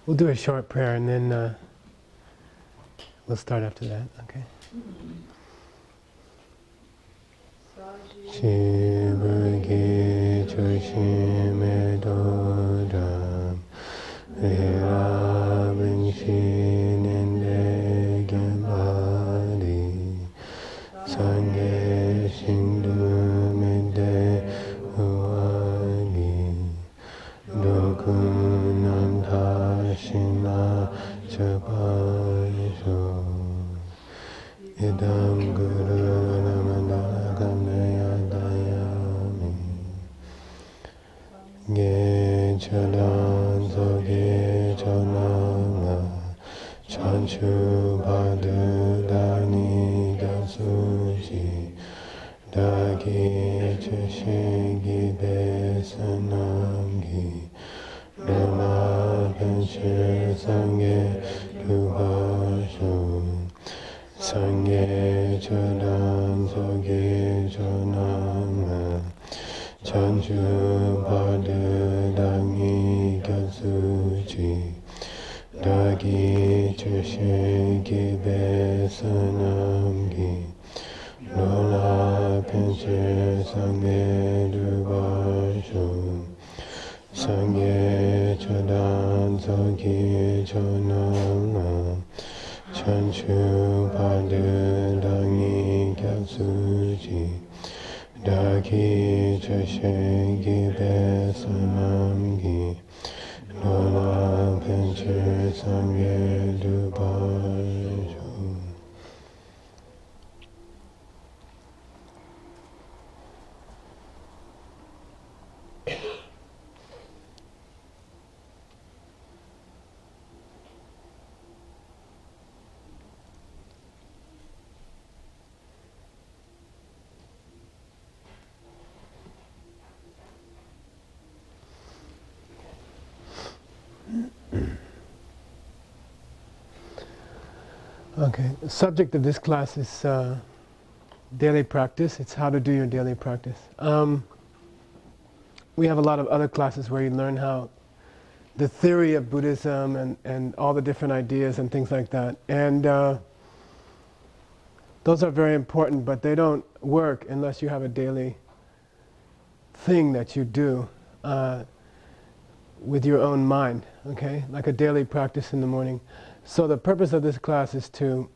We'll do a short prayer and then we'll start after that, okay? Shivagi Choshime Dodam Virabin Shininde Gambadi Sangye Shindu Mide Uwagi Dokunam Tashina Chapaisho Idam Guru Namandagamaya Dayami Ge Chadan Soge Chonanga Chanchu Badu Dani Gasuchi Dagi Chishigi Besanangi Rama Penche Sange Dubashu Sangye Chodan Soge Chonanga Chanchu Badu Dani Gasuchi Dagi Chishigi Besanangi Lola Pinche Sangye Dubashu Sangye Chodan Sogi Chonama Chanchu Padu Dangi Katsuji Daki Chashegi Besanamgi Lola Pinche Sangye Dubashu. Okay, the subject of this class is daily practice. It's how to do your daily practice. We have a lot of other classes where you learn how the theory of Buddhism and all the different ideas and things like that. And those are very important, but they don't work unless you have a daily thing that you do with your own mind, okay? Like a daily practice in the morning. So the purpose of this class is to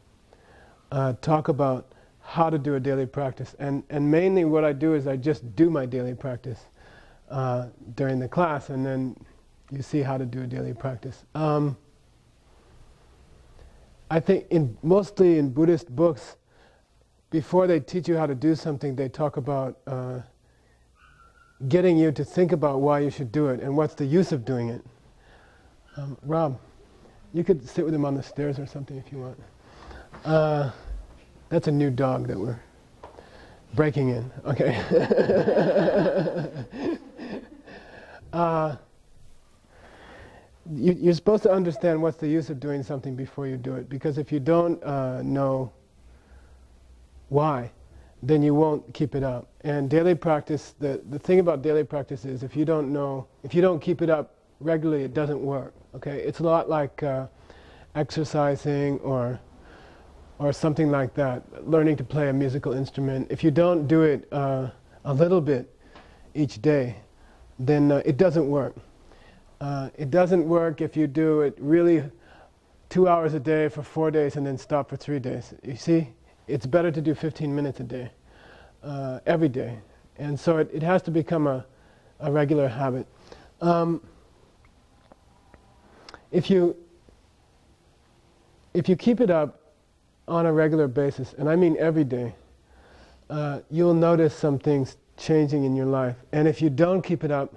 talk about how to do a daily practice. And mainly what I do is I just do my daily practice during the class, and then you see how to do a daily practice. I think mostly in Buddhist books, before they teach you how to do something, they talk about getting you to think about why you should do it and what's the use of doing it. Rob, you could sit with him on the stairs or something if you want. That's a new dog that we're breaking in. Okay. You're supposed to understand what's the use of doing something before you do it, because if you don't know why, then you won't keep it up. And daily practice, the thing about daily practice is if you don't keep it up regularly, it doesn't work. Okay, it's a lot like exercising or something like that, learning to play a musical instrument. If you don't do it a little bit each day, then it doesn't work. It doesn't work if you do it really 2 hours a day for 4 days and then stop for 3 days. You see, it's better to do 15 minutes a day, every day. And so it has to become a regular habit. If you keep it up on a regular basis, and I mean every day, you'll notice some things changing in your life. And if you don't keep it up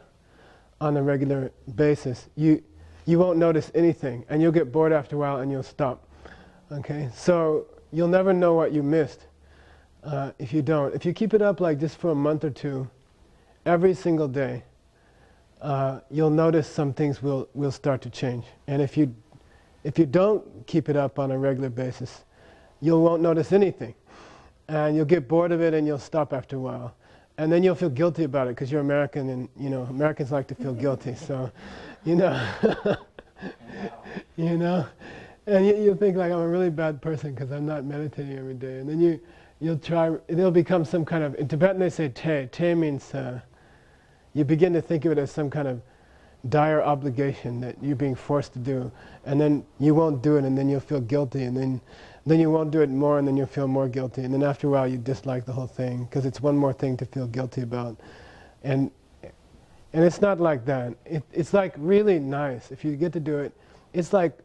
on a regular basis, you won't notice anything, and you'll get bored after a while and you'll stop. Okay, so you'll never know what you missed if you don't. If you keep it up like just for a month or two, every single day, you'll notice some things will start to change. And if you don't keep it up on a regular basis, you won't notice anything, and you'll get bored of it and you'll stop after a while. And then you'll feel guilty about it because you're American, and Americans like to feel guilty. So, you know? And you think like I'm a really bad person because I'm not meditating every day. And then you'll try, it'll become some kind of, in Tibetan they say te. Te means, you begin to think of it as some kind of dire obligation that you're being forced to do. And then you won't do it, and then you'll feel guilty, and then you won't do it more, and then you'll feel more guilty. And then after a while you dislike the whole thing, because it's one more thing to feel guilty about. And it's not like that. It's like really nice. If you get to do it, it's like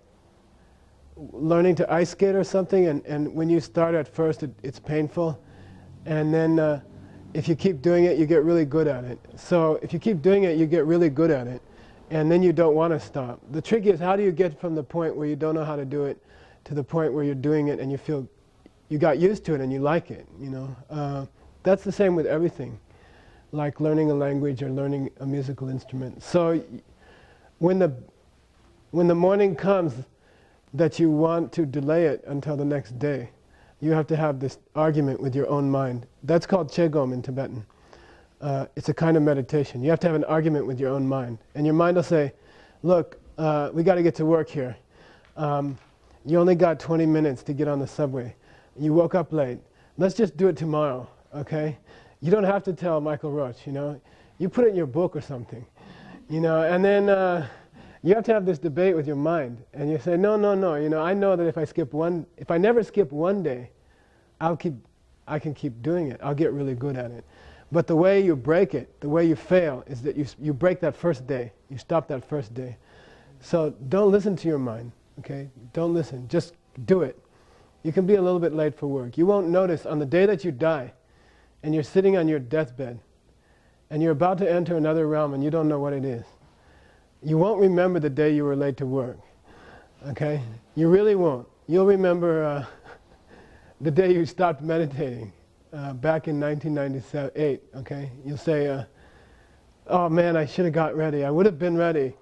learning to ice skate or something, and when you start at first it's painful, and then if you keep doing it you get really good at it. So if you keep doing it you get really good at it, and then you don't want to stop. The trick is, how do you get from the point where you don't know how to do it to the point where you're doing it and you feel you got used to it and you like it, you know? That's the same with everything, like learning a language or learning a musical instrument. So when the morning comes that you want to delay it until the next day, you have to have this argument with your own mind. That's called Chegom in Tibetan. It's a kind of meditation. You have to have an argument with your own mind. And your mind will say, look, we got to get to work here. You only got 20 minutes to get on the subway. You woke up late. Let's just do it tomorrow, okay? You don't have to tell Michael Roach, you know. You put it in your book or something, you know, and then you have to have this debate with your mind, and you say, no, you know, I know that if I never skip one day, I can keep doing it. I'll get really good at it. But the way you break it, the way you fail, is that you break that first day. You stop that first day. So don't listen to your mind, okay? Don't listen. Just do it. You can be a little bit late for work. You won't notice on the day that you die, and you're sitting on your deathbed, and you're about to enter another realm, and you don't know what it is. You won't remember the day you were late to work, okay? You really won't. You'll remember the day you stopped meditating back in 1998, okay? You'll say, oh man, I should have got ready. I would have been ready,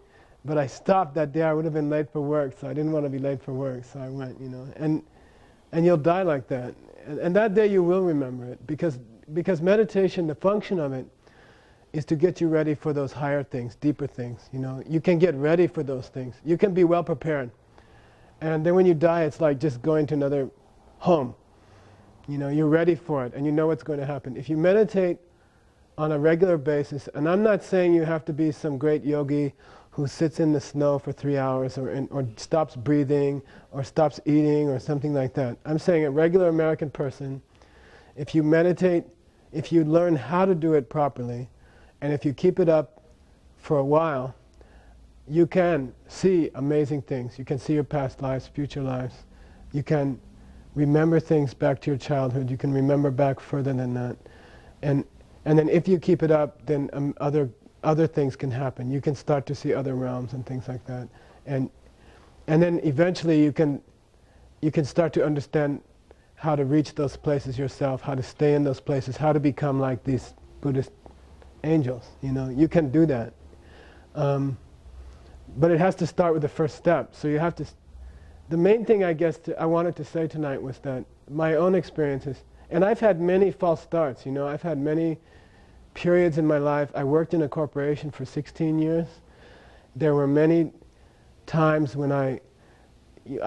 but I stopped that day. I would have been late for work, so I didn't want to be late for work, so I went, you know. And you'll die like that. And that day you will remember it, because meditation, the function of it, is to get you ready for those higher things, deeper things, you know. You can get ready for those things. You can be well prepared. And then when you die, it's like just going to another home. You know, you're ready for it, and you know what's going to happen. If you meditate on a regular basis, and I'm not saying you have to be some great yogi who sits in the snow for 3 hours or stops breathing or stops eating or something like that. I'm saying a regular American person, if you meditate, if you learn how to do it properly, and if you keep it up for a while, you can see amazing things. You can see your past lives, future lives. You can remember things back to your childhood. You can remember back further than that. And then if you keep it up, then other things can happen. You can start to see other realms and things like that. And then eventually you can start to understand how to reach those places yourself, how to stay in those places, how to become like these Buddhist angels, you know. You can do that. But it has to start with the first step. So you have to... The main thing I guess I wanted to say tonight was that my own experiences, and I've had many false starts, you know. I've had many periods in my life. I worked in a corporation for 16 years. There were many times when I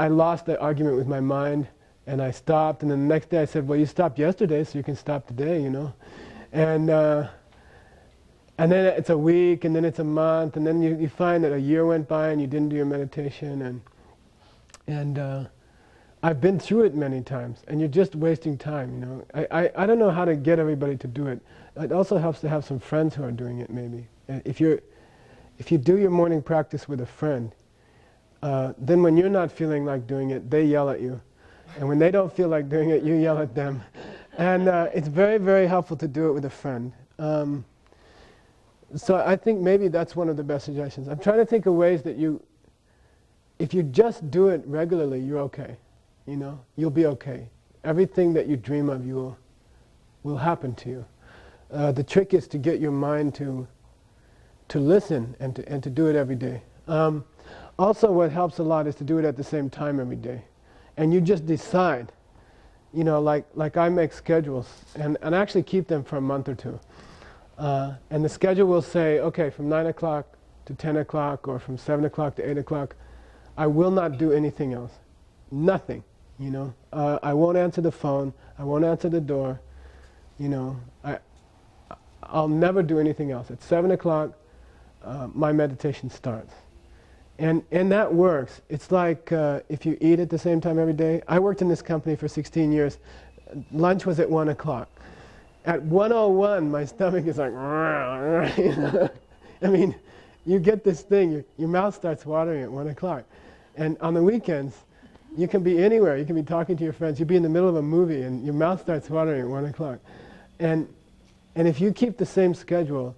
lost the argument with my mind, and I stopped, and then the next day I said, well, you stopped yesterday, so you can stop today, you know. And then it's a week, and then it's a month, and then you find that a year went by and you didn't do your meditation, and I've been through it many times, and you're just wasting time, you know. I don't know how to get everybody to do it. It also helps to have some friends who are doing it, maybe. If you do your morning practice with a friend, then when you're not feeling like doing it, they yell at you. And when they don't feel like doing it, you yell at them. And it's very, very helpful to do it with a friend. So I think maybe that's one of the best suggestions. I'm trying to think of ways that if you just do it regularly, you're okay. You know, you'll be okay. Everything that you dream of, will happen to you. The trick is to get your mind to listen and to do it every day. Also, what helps a lot is to do it at the same time every day. And you just decide, you know, like I make schedules, and I actually keep them for a month or two. And the schedule will say, okay, from 9 o'clock to 10 o'clock, or from 7 o'clock to 8 o'clock, I will not do anything else. Nothing, you know. I won't answer the phone. I won't answer the door. You know, I'll never do anything else. At 7 o'clock, my meditation starts. And that works. It's like if you eat at the same time every day. I worked in this company for 16 years. Lunch was at 1 o'clock. At 1:01, my stomach is like, you know? I mean, you get this thing, your mouth starts watering at 1 o'clock. And on the weekends, you can be anywhere. You can be talking to your friends. You'll be in the middle of a movie and your mouth starts watering at 1 o'clock. And if you keep the same schedule,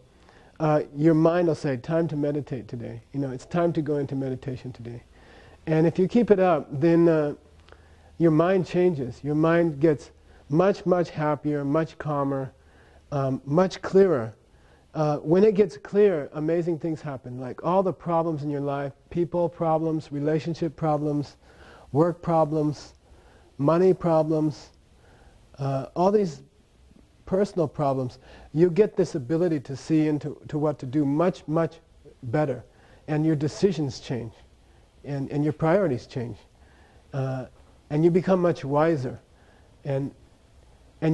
your mind will say, time to meditate today. You know, it's time to go into meditation today. And if you keep it up, then your mind changes. Your mind gets much, much happier, much calmer, much clearer. When it gets clear, amazing things happen. Like all the problems in your life, people problems, relationship problems, work problems, money problems, all these personal problems, you get this ability to see into what to do much, much better. And your decisions change. And your priorities change. And you become much wiser. And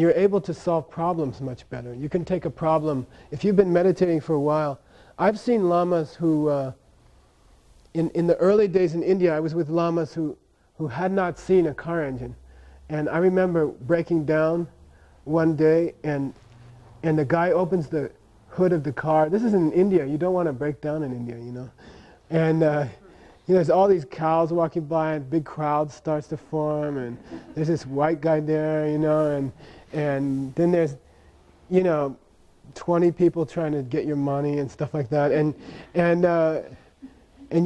you're able to solve problems much better. You can take a problem. If you've been meditating for a while, I've seen lamas who, in the early days in India, I was with lamas who had not seen a car engine. And I remember breaking down one day, and the guy opens the hood of the car. This is in India. You don't want to break down in India, you know. And you know, there's all these cows walking by, and big crowd starts to form, and there's this white guy there, you know, and then there's, you know, 20 people trying to get your money and stuff like that. And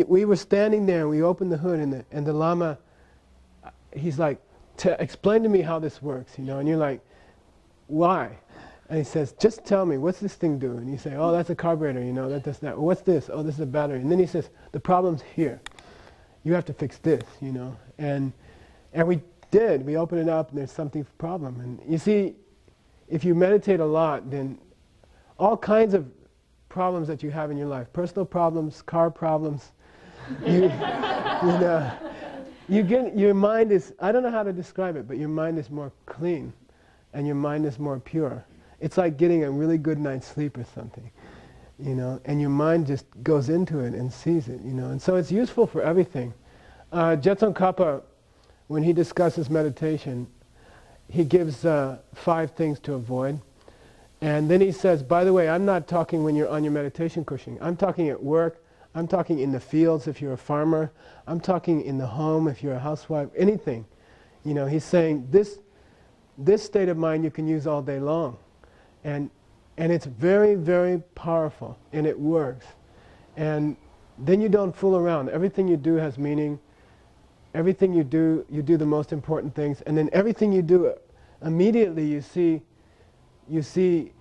we were standing there, and we opened the hood, and the Lama, he's like, explain to me how this works, you know. And you're like, why? And he says, just tell me, what's this thing do? And you say, oh, that's a carburetor, you know, that does that. What's this? Oh, this is a battery. And then he says, the problem's here. You have to fix this, you know. And we did. We opened it up, and there's something problem. And you see, if you meditate a lot, then all kinds of problems that you have in your life, personal problems, car problems, you know, you get, your mind is, I don't know how to describe it, but your mind is more clean, and your mind is more pure. It's like getting a really good night's sleep or something, you know, and your mind just goes into it and sees it, you know. And so it's useful for everything. Jetson Kappa, when he discusses meditation, he gives 5 things to avoid. And then he says, by the way, I'm not talking when you're on your meditation cushion. I'm talking at work. I'm talking in the fields if you're a farmer. I'm talking in the home if you're a housewife, anything. You know, he's saying this state of mind you can use all day long. And it's very, very powerful, and it works. And then you don't fool around. Everything you do has meaning. Everything you do the most important things. And then everything you do, immediately you see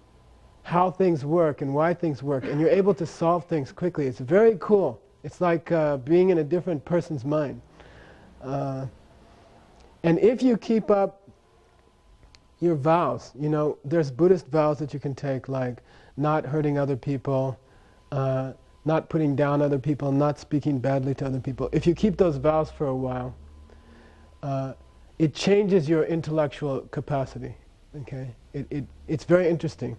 how things work and why things work, and you're able to solve things quickly. It's very cool. It's like being in a different person's mind. And if you keep up your vows, you know, there's Buddhist vows that you can take, like not hurting other people, not putting down other people, not speaking badly to other people. If you keep those vows for a while, it changes your intellectual capacity. Okay, it's very interesting.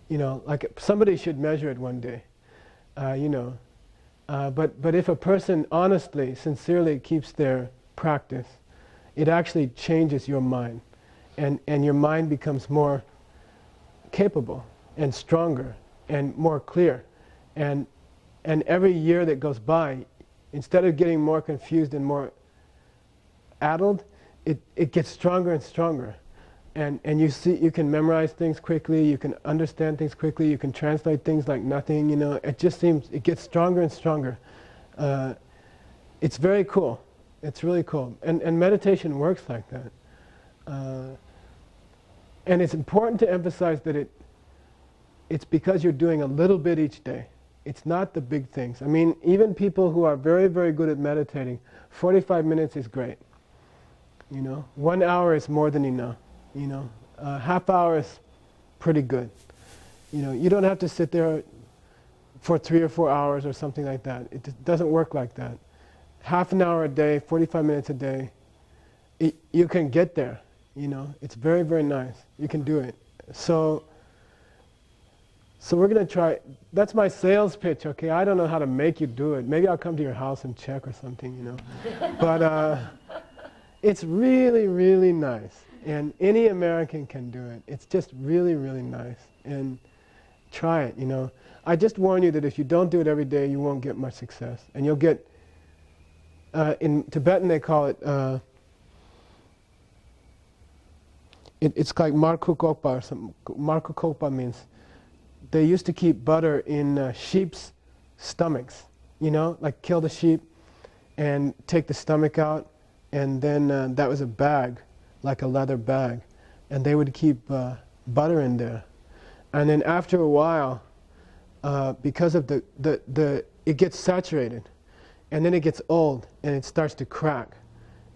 You know, like somebody should measure it one day. You know, but if a person honestly, sincerely keeps their practice, it actually changes your mind. And your mind becomes more capable and stronger and more clear. And every year that goes by, instead of getting more confused and more addled, it gets stronger and stronger. And you can memorize things quickly, you can understand things quickly, you can translate things like nothing, you know. It just seems, it gets stronger and stronger. It's very cool. It's really cool. And meditation works like that. And it's important to emphasize that it's because you're doing a little bit each day. It's not the big things. I mean, even people who are very, very good at meditating, 45 minutes is great. You know, 1 hour is more than enough. You know, half hour is pretty good. You know, you don't have to sit there for 3 or 4 hours or something like that. It doesn't work like that. half an hour a day, 45 minutes a day, you can get there, you know. It's very, very nice. You can do it. So we're going to try. That's my sales pitch, okay? I don't know how to make you do it. Maybe I'll come to your house and check or something, you know. But it's really, really nice. And any American can do it. It's just really, really nice. And try it, you know. I just warn you that if you don't do it every day, you won't get much success. And you'll get, in Tibetan they call it, it's like markukopa or something. Markukopa means they used to keep butter in sheep's stomachs, you know, like kill the sheep and take the stomach out, and then that was a bag, like a leather bag, and they would keep butter in there. And then after a while, because of it gets saturated, and then it gets old, and it starts to crack.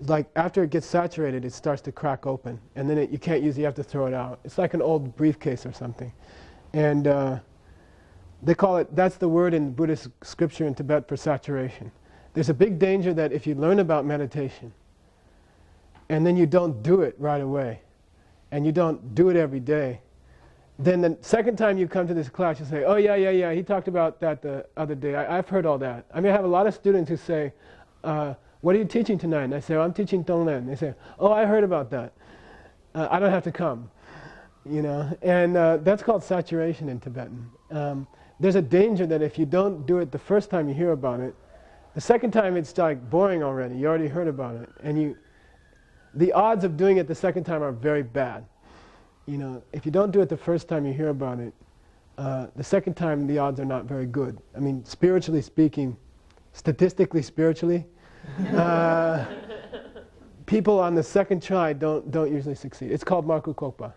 Like after it gets saturated, it starts to crack open, and then you can't use it, you have to throw it out. It's like an old briefcase or something. And they call it, that's the word in Buddhist scripture in Tibet for saturation. There's a big danger that if you learn about meditation, and then you don't do it right away, and you don't do it every day, then the second time you come to this class, you say, oh yeah, he talked about that the other day. I've heard all that. I mean, I have a lot of students who say, what are you teaching tonight? And I say, oh, I'm teaching Tonglen. They say, oh, I heard about that. I don't have to come. You know, and that's called saturation in Tibetan. There's a danger that if you don't do it the first time you hear about it, the second time it's like boring already. You already heard about it. And the odds of doing it the second time are very bad. You know, if you don't do it the first time you hear about it, the second time the odds are not very good. I mean, spiritually speaking, statistically spiritually, people on the second try don't usually succeed. It's called markukopa.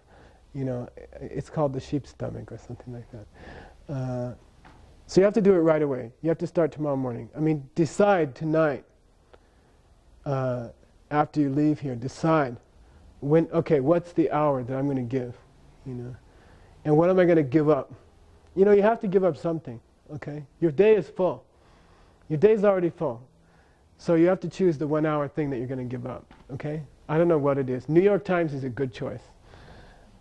You know, it's called the sheep's stomach or something like that. So you have to do it right away. You have to start tomorrow morning. I mean, decide tonight, after you leave here, decide when, okay, what's the hour that I'm going to give, you know, and what am I going to give up? You know, you have to give up something, okay? Your day is full. Your day is already full. So you have to choose the 1 hour thing that you're going to give up, okay? I don't know what it is. New York Times is a good choice.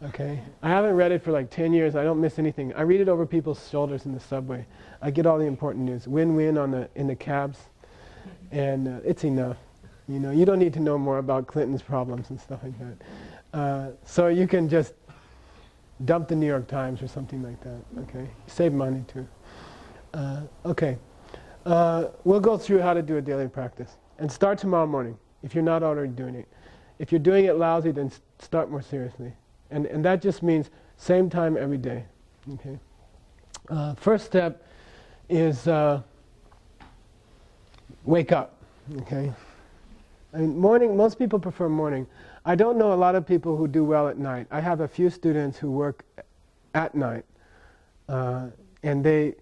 Okay, I haven't read it for like 10 years. I don't miss anything. I read it over people's shoulders in the subway. I get all the important news. Win-win in the cabs, and it's enough. You know, you don't need to know more about Clinton's problems and stuff like that. So you can just dump the New York Times or something like that. Okay, save money too. Okay, we'll go through how to do a daily practice and start tomorrow morning if you're not already doing it. If you're doing it lousy, then start more seriously. And that just means same time every day. Okay. First step is wake up. Okay. I mean, morning. Most people prefer morning. I don't know a lot of people who do well at night. I have a few students who work at night, and they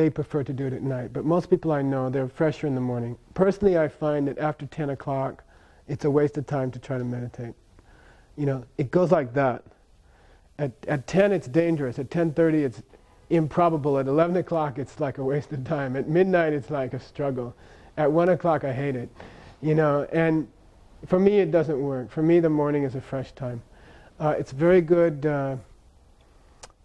prefer to do it at night. But most people I know, they're fresher in the morning. Personally, I find that after 10 o'clock, it's a waste of time to try to meditate. You know, it goes like that. At 10 it's dangerous. At 10:30 it's improbable. At 11 o'clock it's like a waste of time. At midnight it's like a struggle. At 1 o'clock I hate it. You know, and for me it doesn't work. For me the morning is a fresh time. It's very good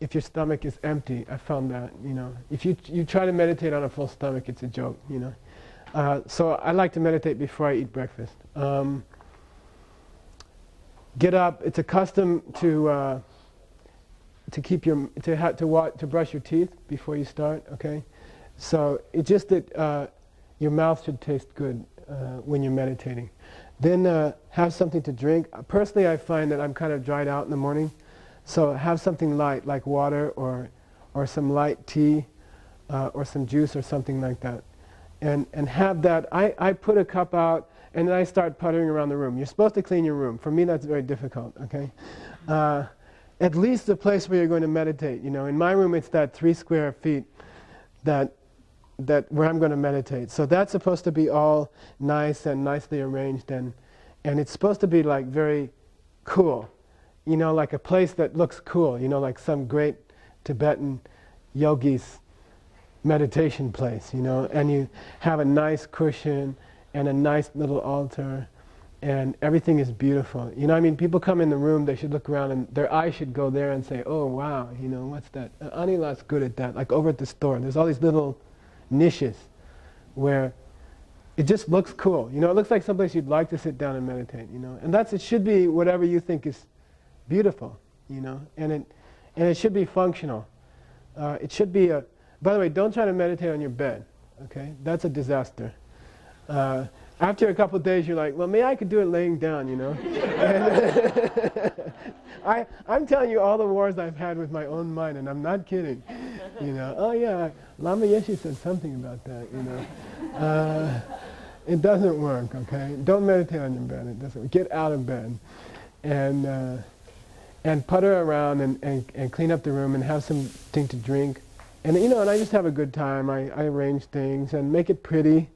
if your stomach is empty. I found that, you know. If you try to meditate on a full stomach, it's a joke, you know. So I like to meditate before I eat breakfast. Get up. It's a custom to keep to brush your teeth before you start. Okay, so it's just that your mouth should taste good when you're meditating. Then have something to drink. Personally, I find that I'm kind of dried out in the morning, so have something light like water or some light tea or some juice or something like that, and have that. I put a cup out. And then I start puttering around the room. You're supposed to clean your room. For me, that's very difficult, okay? At least the place where you're going to meditate. You know, in my room, it's that 3 square feet that where I'm going to meditate. So that's supposed to be all nice and nicely arranged, and it's supposed to be like very cool. You know, like a place that looks cool. You know, like some great Tibetan yogi's meditation place. You know, and you have a nice cushion. and a nice little altar, and everything is beautiful. You know, I mean, people come in the room, they should look around and their eyes should go there and say, oh wow, you know, what's that? Anila's good at that. Like over at the store, there's all these little niches where it just looks cool. You know, it looks like someplace you'd like to sit down and meditate, you know. And it should be whatever you think is beautiful, you know, and it should be functional. It should be by the way, don't try to meditate on your bed, okay? That's a disaster. After a couple of days, you're like, well, maybe I could do it laying down, you know? I'm telling you all the wars I've had with my own mind, and I'm not kidding. You know, oh yeah, Lama Yeshe said something about that, you know. It doesn't work, okay? Don't meditate on your bed. It doesn't work. Get out of bed and putter around and clean up the room and have something to drink. And, you know, and I just have a good time. I arrange things and make it pretty.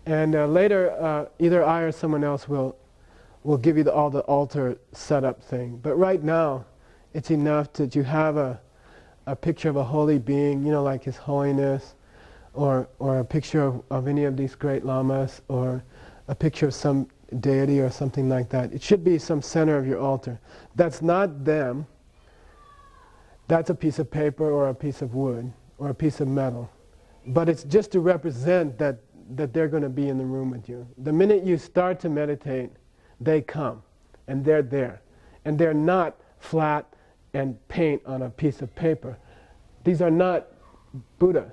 And later, either I or someone else will give you all the altar setup thing. But right now, it's enough that you have a picture of a holy being, you know, like His Holiness, or a picture of any of these great lamas, or a picture of some deity or something like that. It should be some center of your altar. That's not them. That's a piece of paper or a piece of wood or a piece of metal. But it's just to represent that they're going to be in the room with you. The minute you start to meditate, they come, and they're there. And they're not flat and paint on a piece of paper. These are not Buddhas.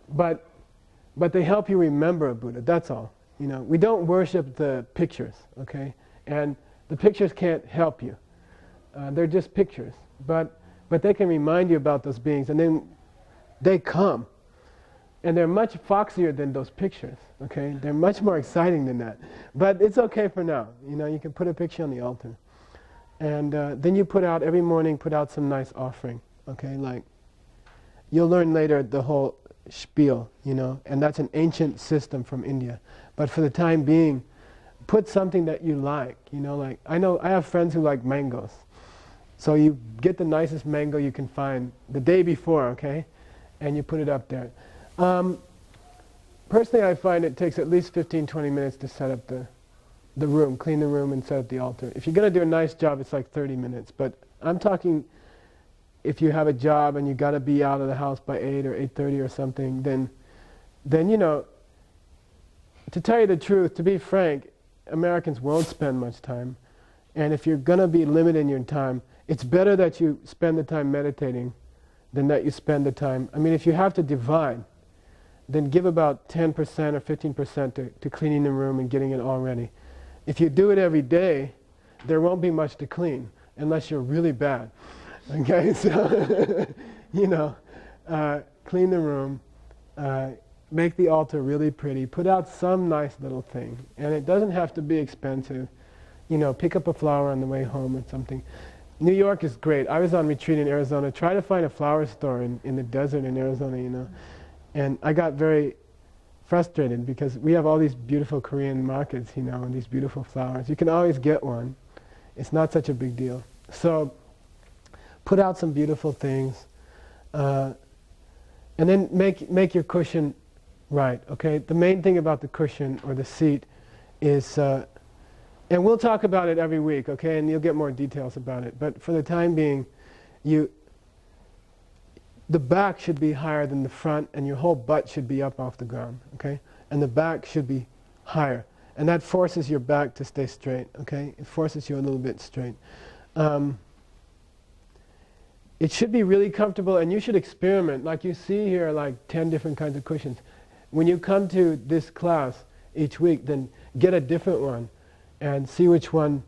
But they help you remember a Buddha, that's all. You know, we don't worship the pictures, okay? And the pictures can't help you. They're just pictures. But they can remind you about those beings, and then they come. And they're much foxier than those pictures, okay? They're much more exciting than that. But it's okay for now. You know, you can put a picture on the altar. And then you every morning, put out some nice offering, okay? Like, you'll learn later the whole spiel, you know, and that's an ancient system from India. But for the time being, put something that you like, you know, like, I have friends who like mangoes. So you get the nicest mango you can find the day before, okay? And you put it up there. Personally, I find it takes at least 15-20 minutes to set up the room, clean the room and set up the altar. If you're going to do a nice job, it's like 30 minutes. But I'm talking, if you have a job and you got to be out of the house by 8 or 8:30 or something, then you know, to tell you the truth, to be frank, Americans won't spend much time. And if you're going to be limited in your time, it's better that you spend the time meditating than that you spend the time. I mean, if you have to divide, then give about 10% or 15% to cleaning the room and getting it all ready. If you do it every day, there won't be much to clean, unless you're really bad. Okay, so, you know, clean the room, make the altar really pretty, put out some nice little thing. And it doesn't have to be expensive. You know, pick up a flower on the way home or something. New York is great. I was on retreat in Arizona. Try to find a flower store in the desert in Arizona, you know. And I got very frustrated because we have all these beautiful Korean markets, you know, and these beautiful flowers. You can always get one. It's not such a big deal. So put out some beautiful things. And then make your cushion right, okay? The main thing about the cushion or the seat is, and we'll talk about it every week, okay? And you'll get more details about it. But for the time being, the back should be higher than the front, and your whole butt should be up off the ground, okay? And the back should be higher. And that forces your back to stay straight, okay? It forces you a little bit straight. It should be really comfortable, and you should experiment. Like you see here, like 10 different kinds of cushions. When you come to this class each week, then get a different one and see which one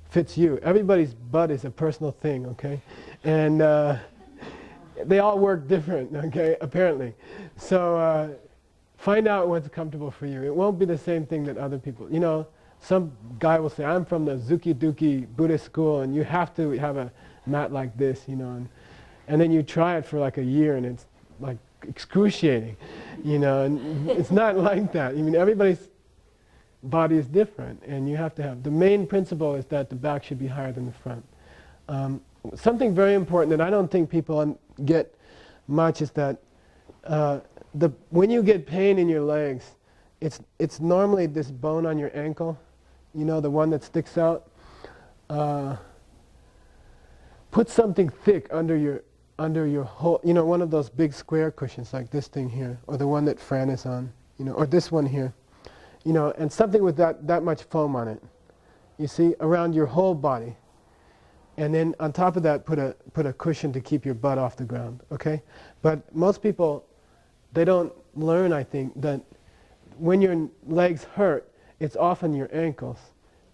fits you. Everybody's butt is a personal thing, okay? And they all work different, okay, apparently. So find out what's comfortable for you. It won't be the same thing that other people, you know, some guy will say, I'm from the Zuki Duki Buddhist school and you have to have a mat like this, you know, and then you try it for like a year and it's like excruciating, you know, and it's not like that. I mean, everybody's body is different, and you have to have, the main principle is that the back should be higher than the front. Something very important that I don't think people get much is that when you get pain in your legs, it's normally this bone on your ankle, you know, the one that sticks out. Put something thick under your whole, you know, one of those big square cushions like this thing here, or the one that Fran is on, you know, or this one here, you know, and something with that much foam on it, you see, around your whole body. And then on top of that, put a cushion to keep your butt off the ground, okay? But most people, they don't learn, I think, that when your legs hurt, it's often your ankles,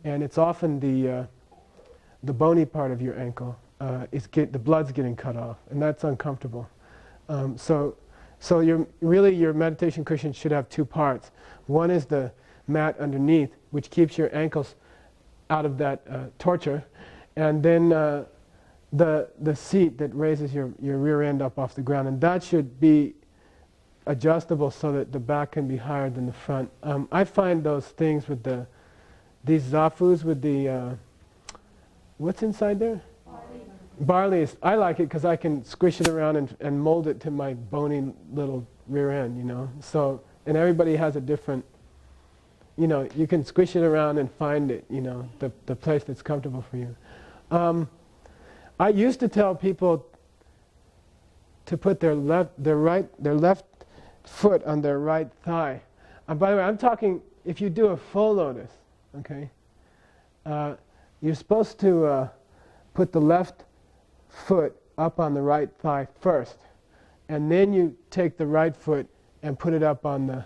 and it's often the bony part of your ankle. The blood's getting cut off, and that's uncomfortable. So your meditation cushion should have two parts. One is the mat underneath, which keeps your ankles out of that torture, and then the seat that raises your rear end up off the ground, and that should be adjustable so that the back can be higher than the front. I find those things with these zafus with the what's inside there? Barley. I like it because I can squish it around and mold it to my bony little rear end, you know. So, and everybody has a different, you know, you can squish it around and find it, you know, the place that's comfortable for you. I used to tell people to put their left foot on their right thigh. By the way, I'm talking if you do a full lotus, okay? You're supposed to put the left foot up on the right thigh first, and then you take the right foot and put it up on the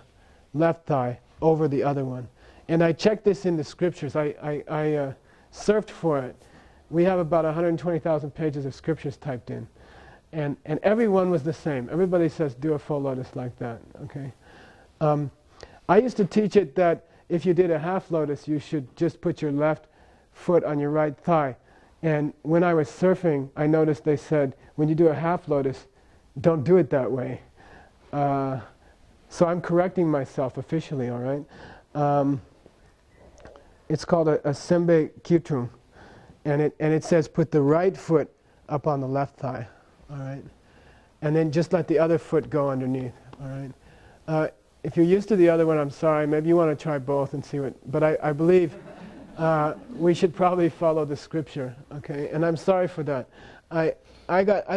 left thigh over the other one. And I checked this in the scriptures. I surfed for it. We have about 120,000 pages of scriptures typed in. And every one was the same. Everybody says do a full lotus like that, okay? I used to teach it that if you did a half lotus, you should just put your left foot on your right thigh. And when I was surfing, I noticed they said, when you do a half lotus, don't do it that way. So I'm correcting myself officially, all right? It's called a sembe kyutung. And it says put the right foot up on the left thigh, all right? And then just let the other foot go underneath, all right? If you're used to the other one, I'm sorry, maybe you want to try both and see what, but I believe we should probably follow the scripture, okay? And I'm sorry for that. I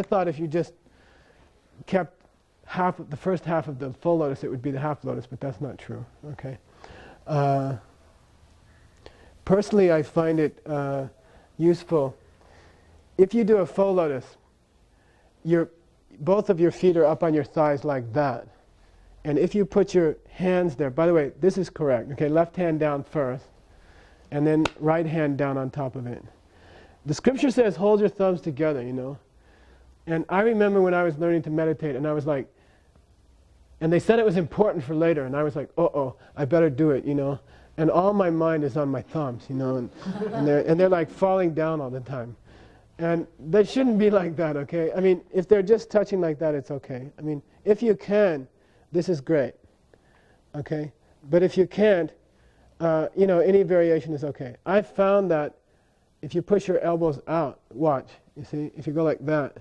thought if you just kept the first half of the full lotus, it would be the half lotus, but that's not true, okay? Personally, I find it useful. If you do a full lotus, both of your feet are up on your thighs like that. And if you put your hands there, by the way, this is correct, okay? Left hand down first, and then right hand down on top of it. The scripture says hold your thumbs together, you know. And I remember when I was learning to meditate, and I was like, and they said it was important for later, and I was like, uh-oh, I better do it, you know. And all my mind is on my thumbs, you know, and they're like falling down all the time. And they shouldn't be like that, okay? I mean, if they're just touching like that, it's okay. I mean, if you can, this is great, okay? But if you can't, you know, any variation is okay. I found that if you push your elbows out, watch, you see, if you go like that,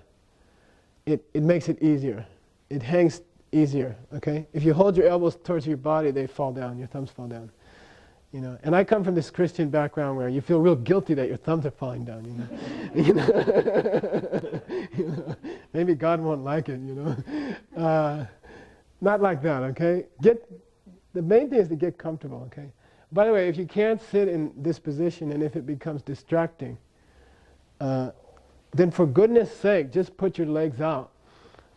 it makes it easier. It hangs easier, okay? If you hold your elbows towards your body, they fall down, your thumbs fall down. You know, and I come from this Christian background where you feel real guilty that your thumbs are falling down, you know. You know, maybe God won't like it, you know. Not like that, okay? The main thing is to get comfortable, okay? By the way, if you can't sit in this position and if it becomes distracting, then for goodness sake, just put your legs out,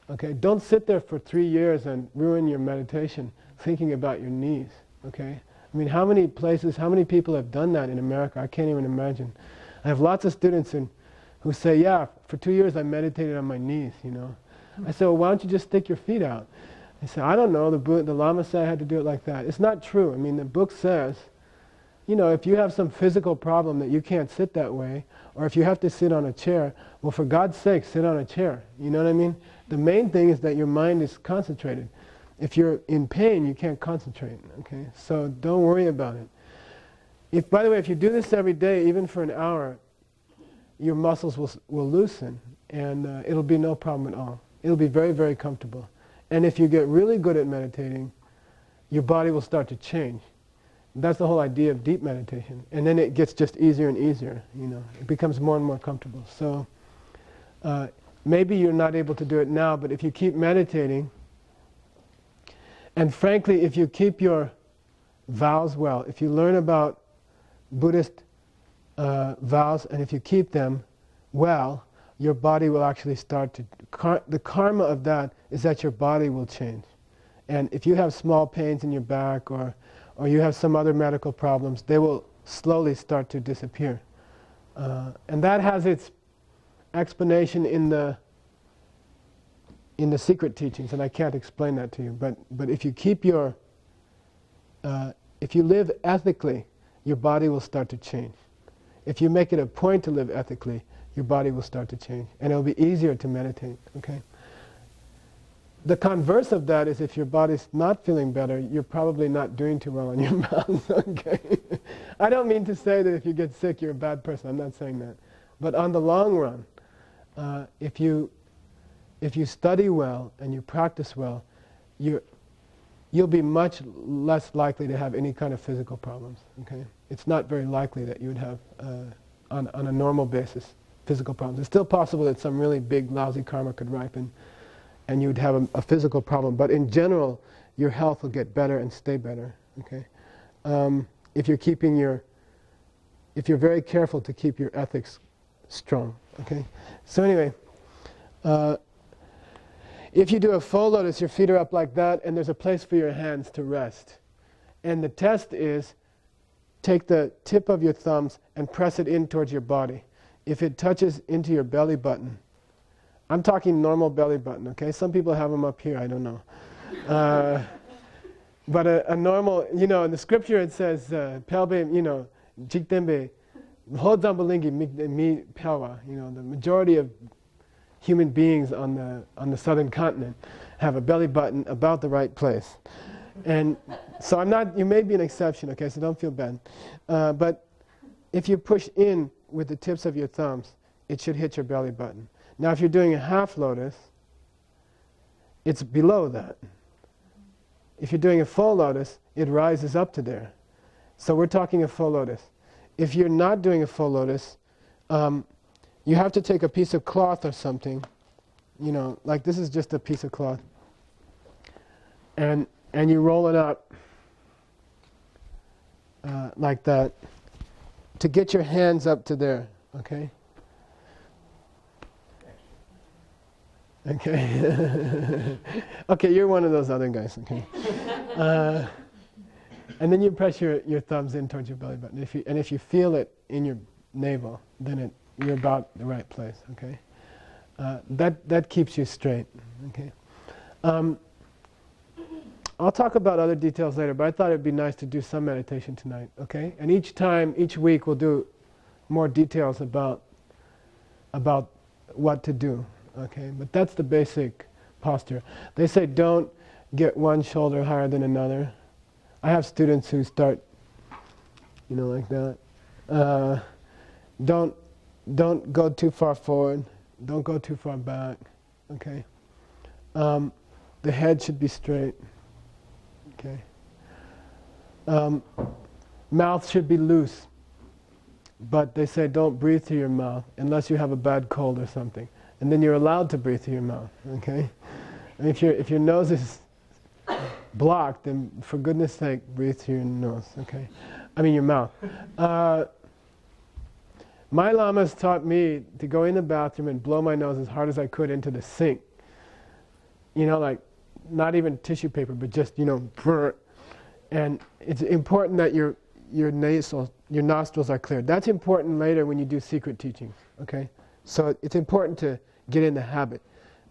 okay? Don't sit there for 3 years and ruin your meditation thinking about your knees, okay? I mean, how many people have done that in America? I can't even imagine. I have lots of students who say, yeah, for 2 years I meditated on my knees, you know. I said, well, why don't you just stick your feet out? They say, I don't know, the Lama said I had to do it like that. It's not true. I mean, the book says, you know, if you have some physical problem that you can't sit that way, or if you have to sit on a chair, well, for God's sake, sit on a chair. You know what I mean? The main thing is that your mind is concentrated. If you're in pain, you can't concentrate, okay? So don't worry about it. By the way, if you do this every day, even for an hour, your muscles will loosen, and it'll be no problem at all. It'll be very, very comfortable. And if you get really good at meditating, your body will start to change. That's the whole idea of deep meditation. And then it gets just easier and easier, It becomes more and more comfortable. So maybe you're not able to do it now, but if you keep meditating, and frankly, if you keep your vows well, if you learn about Buddhist vows, and if you keep them well, your body will actually start to... the karma of that is that your body will change. And if you have small pains in your back, or you have some other medical problems, they will slowly start to disappear. And that has its explanation in the secret teachings, and I can't explain that to you. But if you keep your... if you live ethically, your body will start to change. If you make it a point to live ethically, your body will start to change. And it'll be easier to meditate, okay? The converse of that is if your body's not feeling better, you're probably not doing too well on your mouth, okay? I don't mean to say that if you get sick, you're a bad person. I'm not saying that. But on the long run, if you study well and you practice well, you'll be much less likely to have any kind of physical problems, okay? It's not very likely that you would have, on a normal basis, physical problems. It's still possible that some really big, lousy karma could ripen and you'd have a physical problem. But in general, your health will get better and stay better, okay? If you're very careful to keep your ethics strong, okay? So anyway, if you do a full lotus, your feet are up like that, and there's a place for your hands to rest. And the test is, take the tip of your thumbs and press it in towards your body. If it touches into your belly button, I'm talking normal belly button, okay? Some people have them up here, I don't know. But a normal, in the scripture it says, pelbe, jiktenbe, hodambulingi mi pelwa, the majority of human beings on the southern continent have a belly button about the right place. And so you may be an exception, okay, so don't feel bad. But if you push in with the tips of your thumbs, it should hit your belly button. Now if you're doing a half lotus, it's below that. If you're doing a full lotus, it rises up to there. So we're talking a full lotus. If you're not doing a full lotus, you have to take a piece of cloth or something, like this is just a piece of cloth, and you roll it up like that to get your hands up to there, okay? Okay. Okay, you're one of those other guys, okay? And then you press your thumbs in towards your belly button. If you feel it in your navel, then you're about the right place, okay? That keeps you straight, okay? I'll talk about other details later, but I thought it'd be nice to do some meditation tonight, okay? And each week we'll do more details about what to do, okay? But that's the basic posture. They say don't get one shoulder higher than another. I have students who start, like that. Don't go too far forward. Don't go too far back. Okay. The head should be straight. Okay. Mouth should be loose. But they say don't breathe through your mouth unless you have a bad cold or something. And then you're allowed to breathe through your mouth. Okay. And if your nose is blocked, then for goodness sake, breathe through your nose. Okay. I mean your mouth. My lamas taught me to go in the bathroom and blow my nose as hard as I could into the sink. Like not even tissue paper, but just, brr. And it's important that your nostrils are clear. That's important later when you do secret teachings, okay? So it's important to get in the habit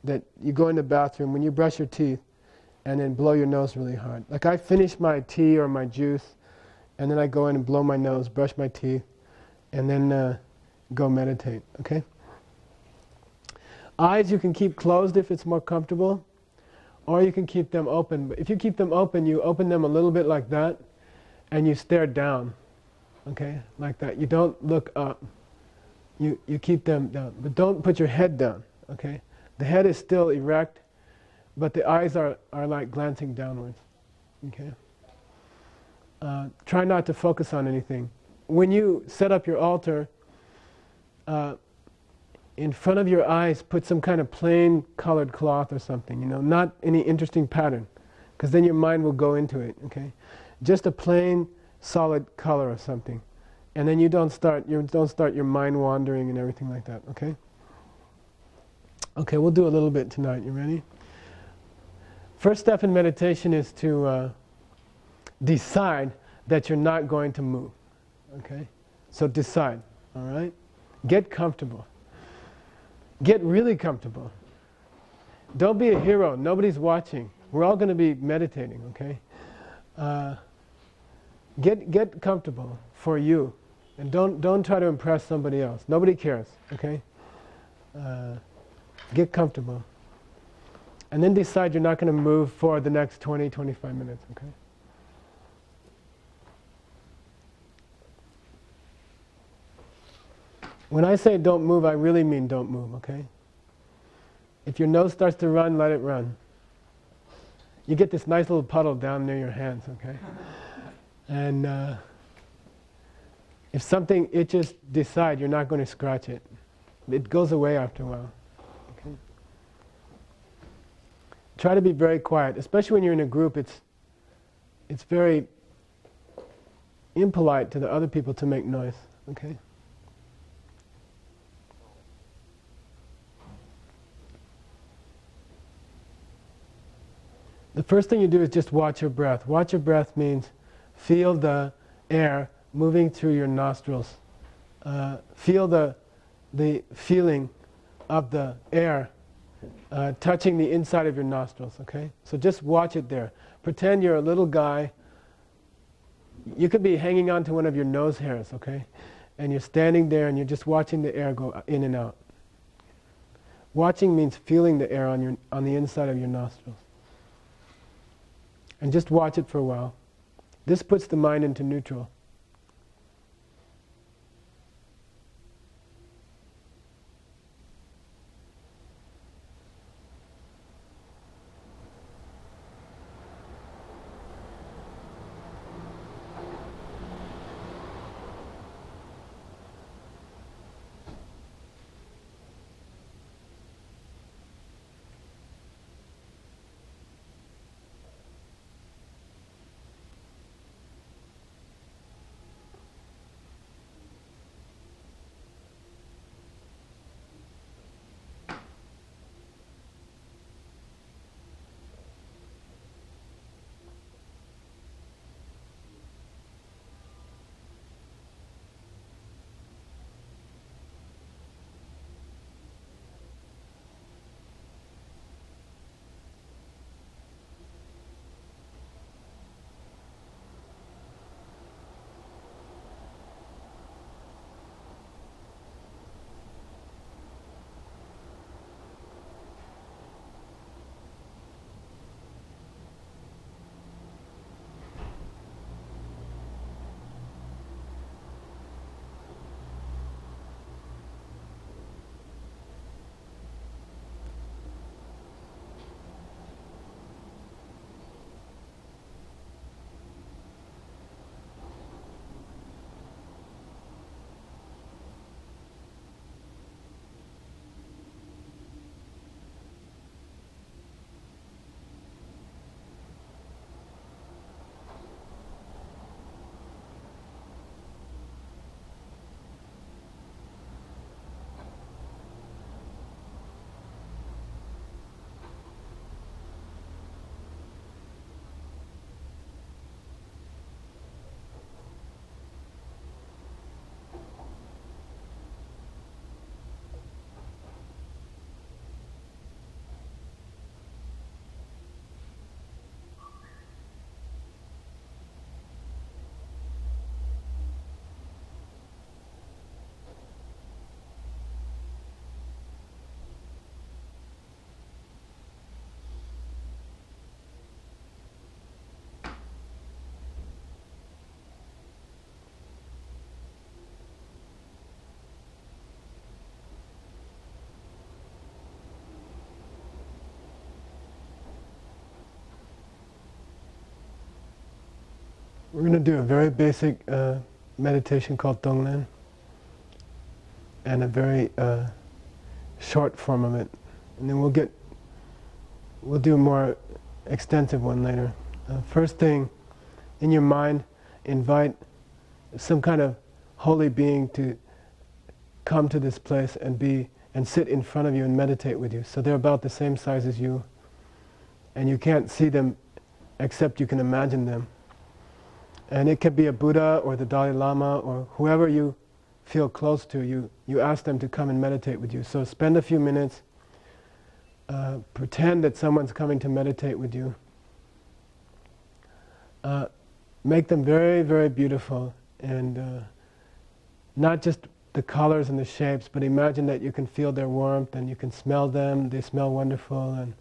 that you go in the bathroom when you brush your teeth and then blow your nose really hard. Like I finish my tea or my juice and then I go in and blow my nose, brush my teeth, and then go meditate, okay? Eyes you can keep closed if it's more comfortable, or you can keep them open. But if you keep them open, you open them a little bit like that, and you stare down, okay? Like that. You don't look up. You keep them down, but don't put your head down, okay? The head is still erect, but the eyes are like glancing downwards, okay? try not to focus on anything. When you set up your altar, in front of your eyes, put some kind of plain colored cloth or something, you know, not any interesting pattern, because then your mind will go into it, okay? Just a plain, solid color or something. And then you don't start your mind wandering and everything like that, okay? Okay, we'll do a little bit tonight. You ready? First step in meditation is to decide that you're not going to move, okay? So decide, all right? Get comfortable. Get really comfortable. Don't be a hero. Nobody's watching. We're all going to be meditating, okay? Get comfortable for you, and don't try to impress somebody else. Nobody cares, okay? Get comfortable, and then decide you're not going to move for the next 20-25 minutes, okay? When I say don't move, I really mean don't move, okay? If your nose starts to run, let it run. You get this nice little puddle down near your hands, okay? And if something itches, decide you're not going to scratch it. It goes away after a while, okay? Try to be very quiet, especially when you're in a group. It's very impolite to the other people to make noise, okay? The first thing you do is just watch your breath. Watch your breath means feel the air moving through your nostrils. Feel the feeling of the air touching the inside of your nostrils, okay? So just watch it there. Pretend you're a little guy. You could be hanging on to one of your nose hairs, okay? And you're standing there and you're just watching the air go in and out. Watching means feeling the air on the inside of your nostrils. And just watch it for a while. This puts the mind into neutral. We're going to do a very basic meditation called Tonglen, and a very short form of it, and then we'll do a more extensive one later. First thing, in your mind, invite some kind of holy being to come to this place and sit in front of you and meditate with you. So they're about the same size as you, and you can't see them except you can imagine them. And it could be a Buddha or the Dalai Lama or whoever you feel close to. You ask them to come and meditate with you. So spend a few minutes, pretend that someone's coming to meditate with you. Make them very, very beautiful, and not just the colors and the shapes, but imagine that you can feel their warmth and you can smell them. They smell wonderful,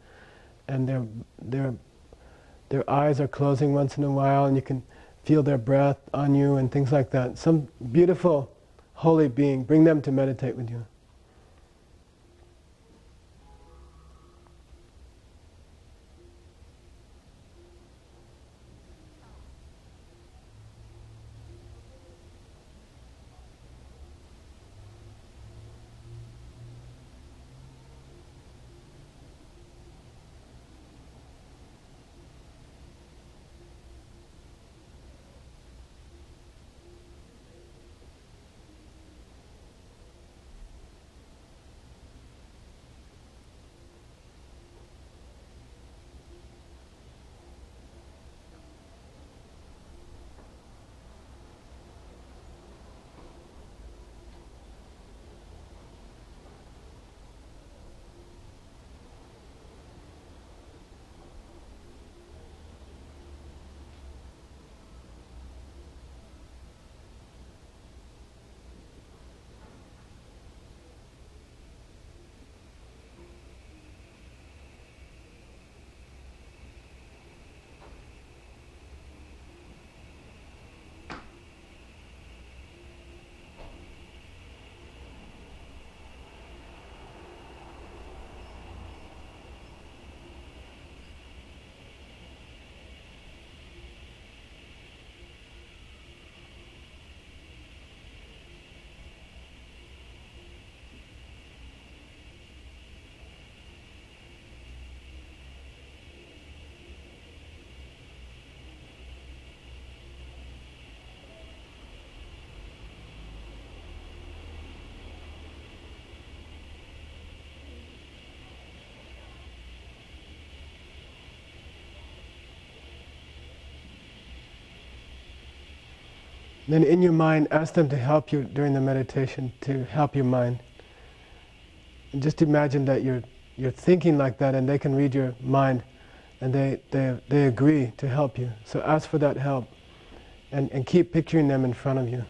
and their eyes are closing once in a while, and you can feel their breath on you and things like that. Some beautiful holy being, bring them to meditate with you. Then in your mind, ask them to help you during the meditation, to help your mind. And just imagine that you're thinking like that, and they can read your mind, and they agree to help you. So ask for that help, and keep picturing them in front of you.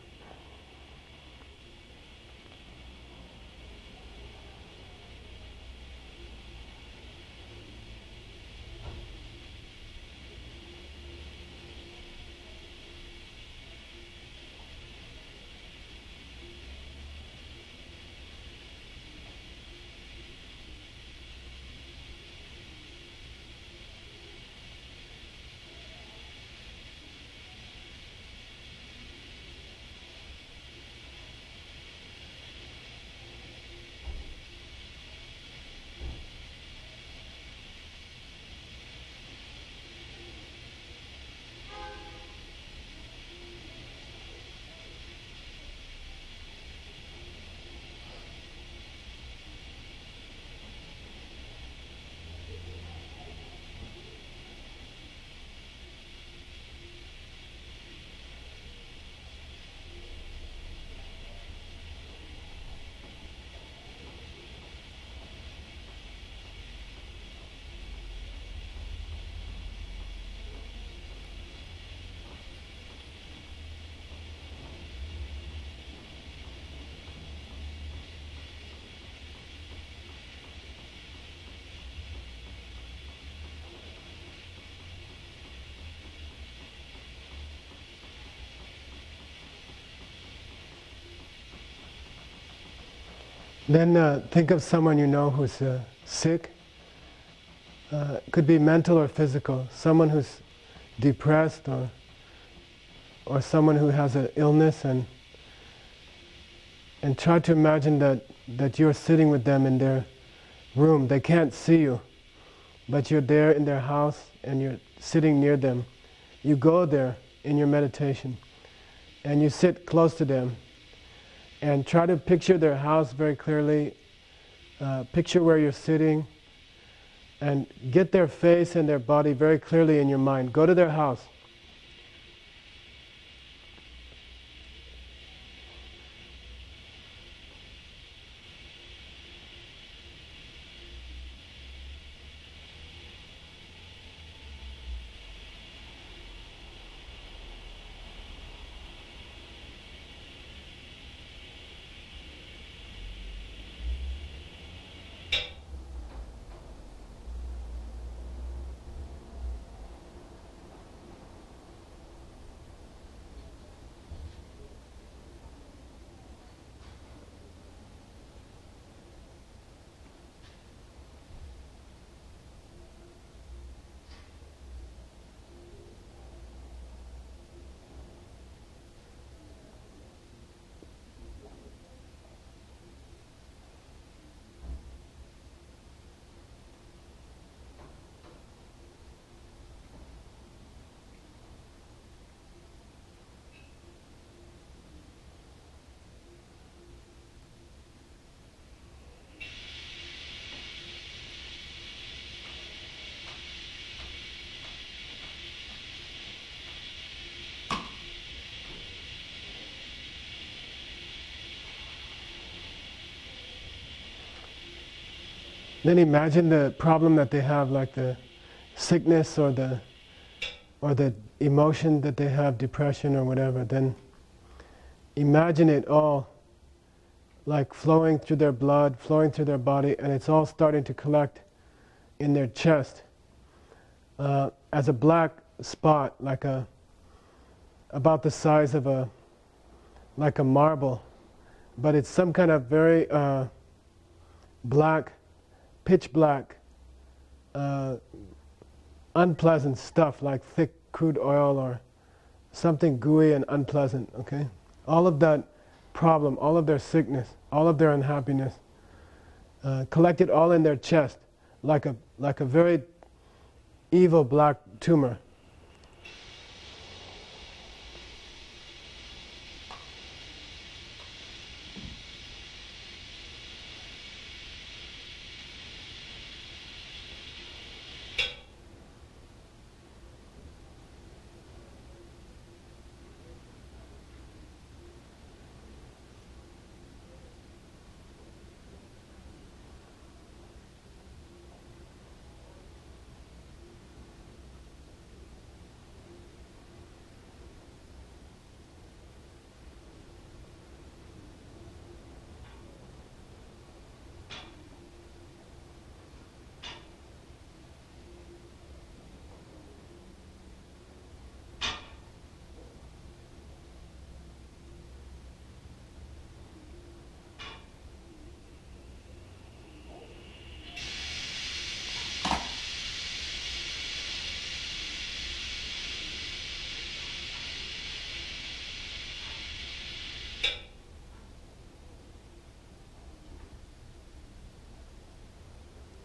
Then think of someone you know who's sick. Could be mental or physical. Someone who's depressed or or someone who has an illness, and try to imagine that you're sitting with them in their room. They can't see you, but you're there in their house and you're sitting near them. You go there in your meditation and you sit close to them and try to picture their house very clearly. Picture where you're sitting and get their face and their body very clearly in your mind. Go to their house. Then imagine the problem that they have, like the sickness or the emotion that they have, depression or whatever. Then imagine it all like flowing through their blood, flowing through their body, and it's all starting to collect in their chest as a black spot, about the size of like a marble, but it's some kind of very black, pitch black, unpleasant stuff like thick crude oil or something gooey and unpleasant, okay? All of that problem, all of their sickness, all of their unhappiness, collected all in their chest like a very evil black tumor.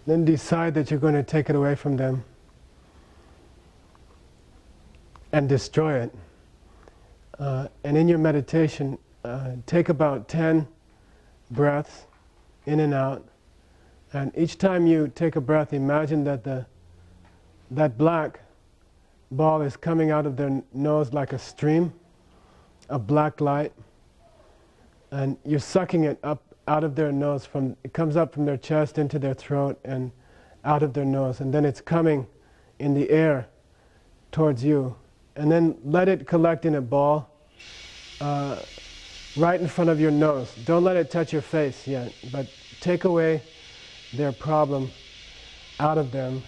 Then decide that you're going to take it away from them and destroy it. And in your meditation, take about 10 breaths in and out. And each time you take a breath, imagine that that black ball is coming out of their nose like a stream of black light. And you're sucking it up out of their nose, it comes up from their chest into their throat and out of their nose, and then it's coming in the air towards you. And then let it collect in a ball right in front of your nose. Don't let it touch your face yet, but take away their problem out of them.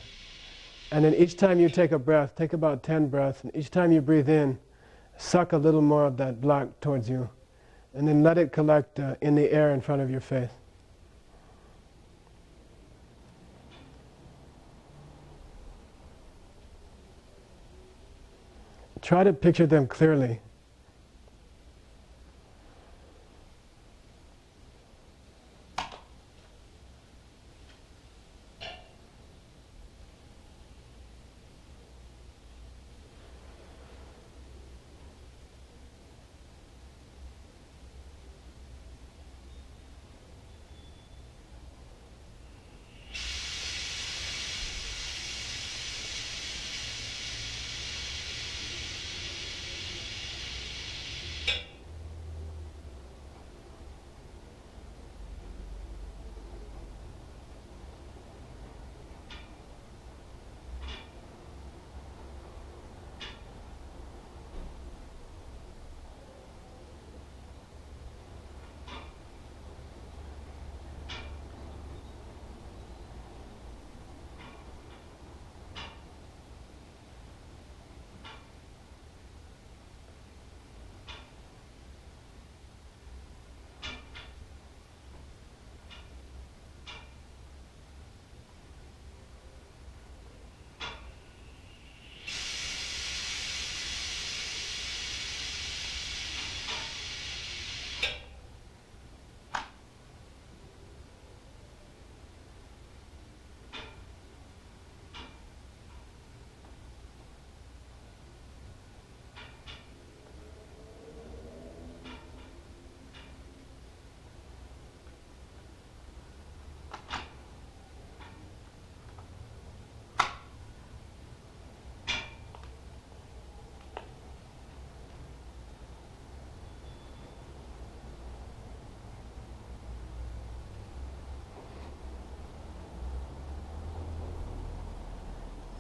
And then each time you take a breath, take about 10 breaths, and each time you breathe in, suck a little more of that black towards you. And then let it collect in the air in front of your face. Try to picture them clearly.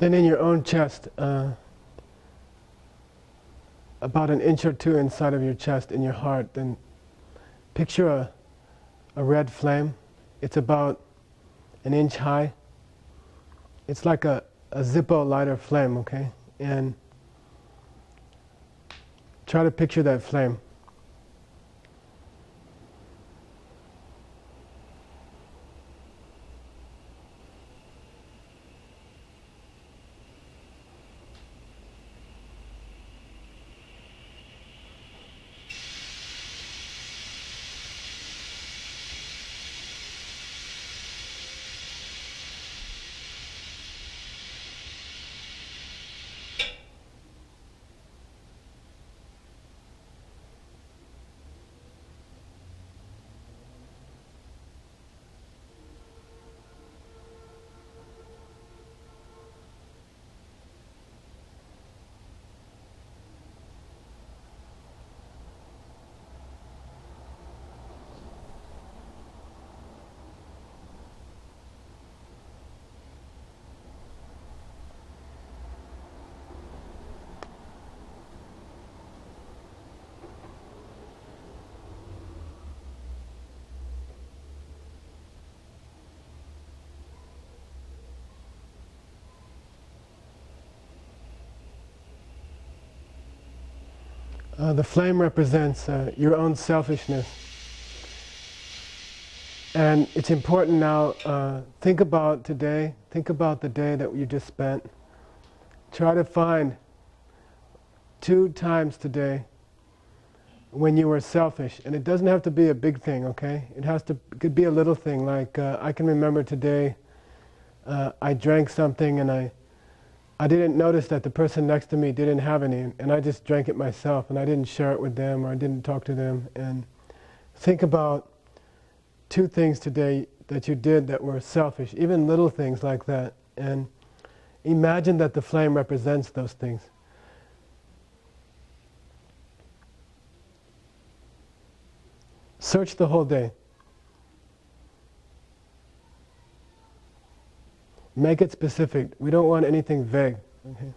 Then in your own chest, about an inch or two inside of your chest, in your heart, then picture a red flame. It's about an inch high. It's like a Zippo lighter flame, okay? And try to picture that flame. The flame represents your own selfishness. And it's important now, think about today, think about the day that you just spent. Try to find 2 times today when you were selfish. And it doesn't have to be a big thing, okay? It could be a little thing, like I can remember today I drank something and I didn't notice that the person next to me didn't have any, and I just drank it myself, and I didn't share it with them, or I didn't talk to them. And think about 2 things today that you did that were selfish, even little things like that, and imagine that the flame represents those things. Search the whole day. Make it specific. We don't want anything vague. Okay?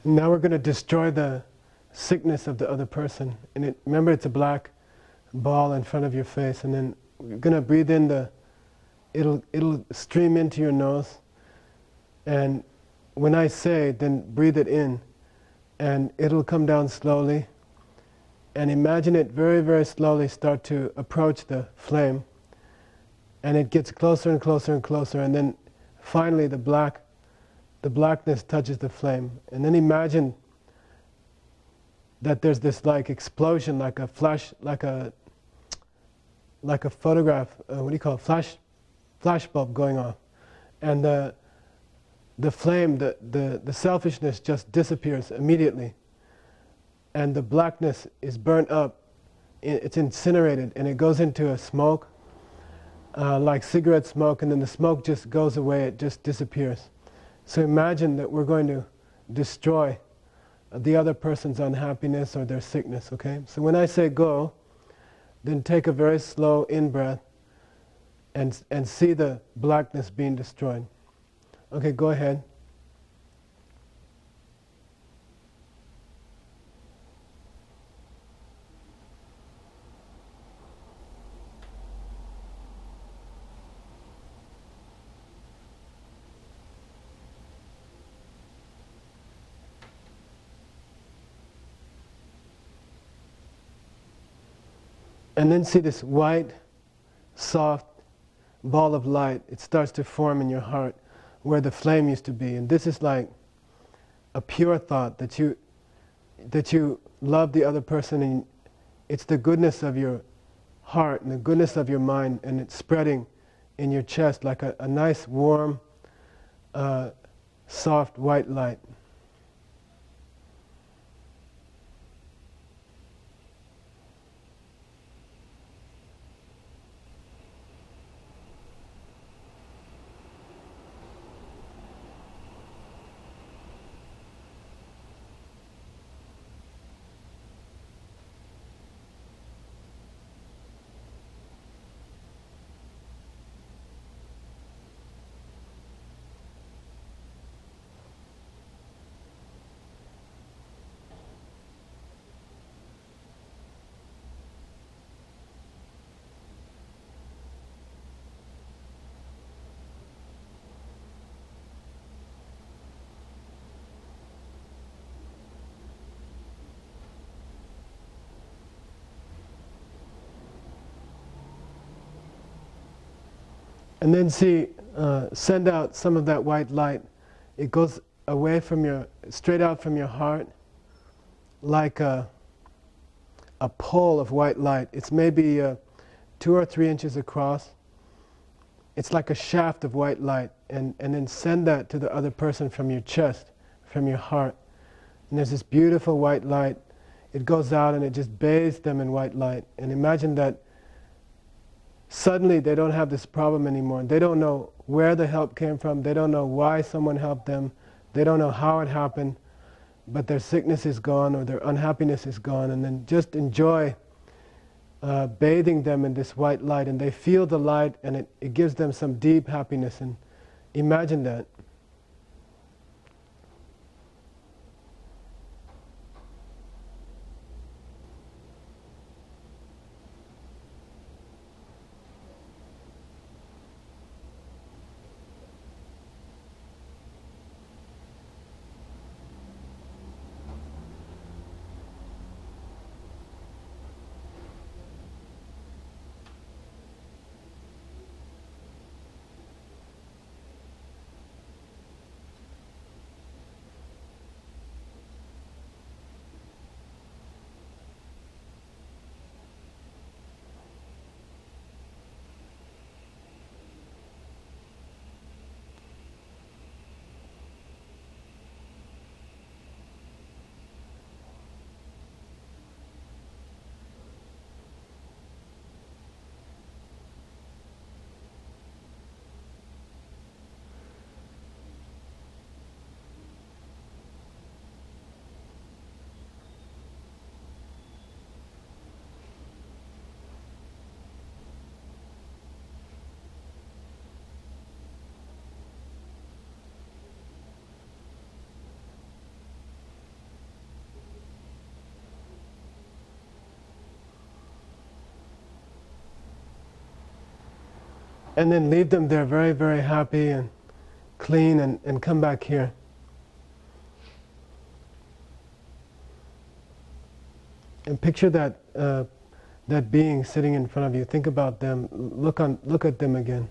Now we're going to destroy the sickness of the other person. And remember, it's a black ball in front of your face. And then we're going to breathe in it'll stream into your nose. And when I say, then breathe it in. And it'll come down slowly. And imagine it very, very slowly start to approach the flame. And it gets closer and closer and closer. And then finally the blackness touches the flame. And then imagine that there's this like explosion, like a flash, like a photograph, what do you call it? Flash bulb going off. And the flame, the selfishness just disappears immediately. And the blackness is burnt up, it's incinerated, and it goes into a smoke, like cigarette smoke, and then the smoke just goes away, it just disappears. So imagine that we're going to destroy the other person's unhappiness or their sickness, okay? So when I say go, then take a very slow in-breath and see the blackness being destroyed. Okay, go ahead. And then see this white, soft ball of light. It starts to form in your heart where the flame used to be. And this is like a pure thought that you love the other person, and it's the goodness of your heart and the goodness of your mind, and it's spreading in your chest like a nice warm soft white light. And then see, send out some of that white light. It goes away from straight out from your heart, like a pole of white light. It's maybe 2 or 3 inches across. It's like a shaft of white light, and then send that to the other person from your chest, from your heart. And there's this beautiful white light. It goes out and it just bathes them in white light. And imagine that suddenly they don't have this problem anymore. They don't know where the help came from. They don't know why someone helped them. They don't know how it happened. But their sickness is gone or their unhappiness is gone. And then just enjoy bathing them in this white light. And they feel the light, and it gives them some deep happiness. And imagine that. And then leave them there very, very happy and clean, and come back here. And picture that being sitting in front of you. Think about them. Look at them again.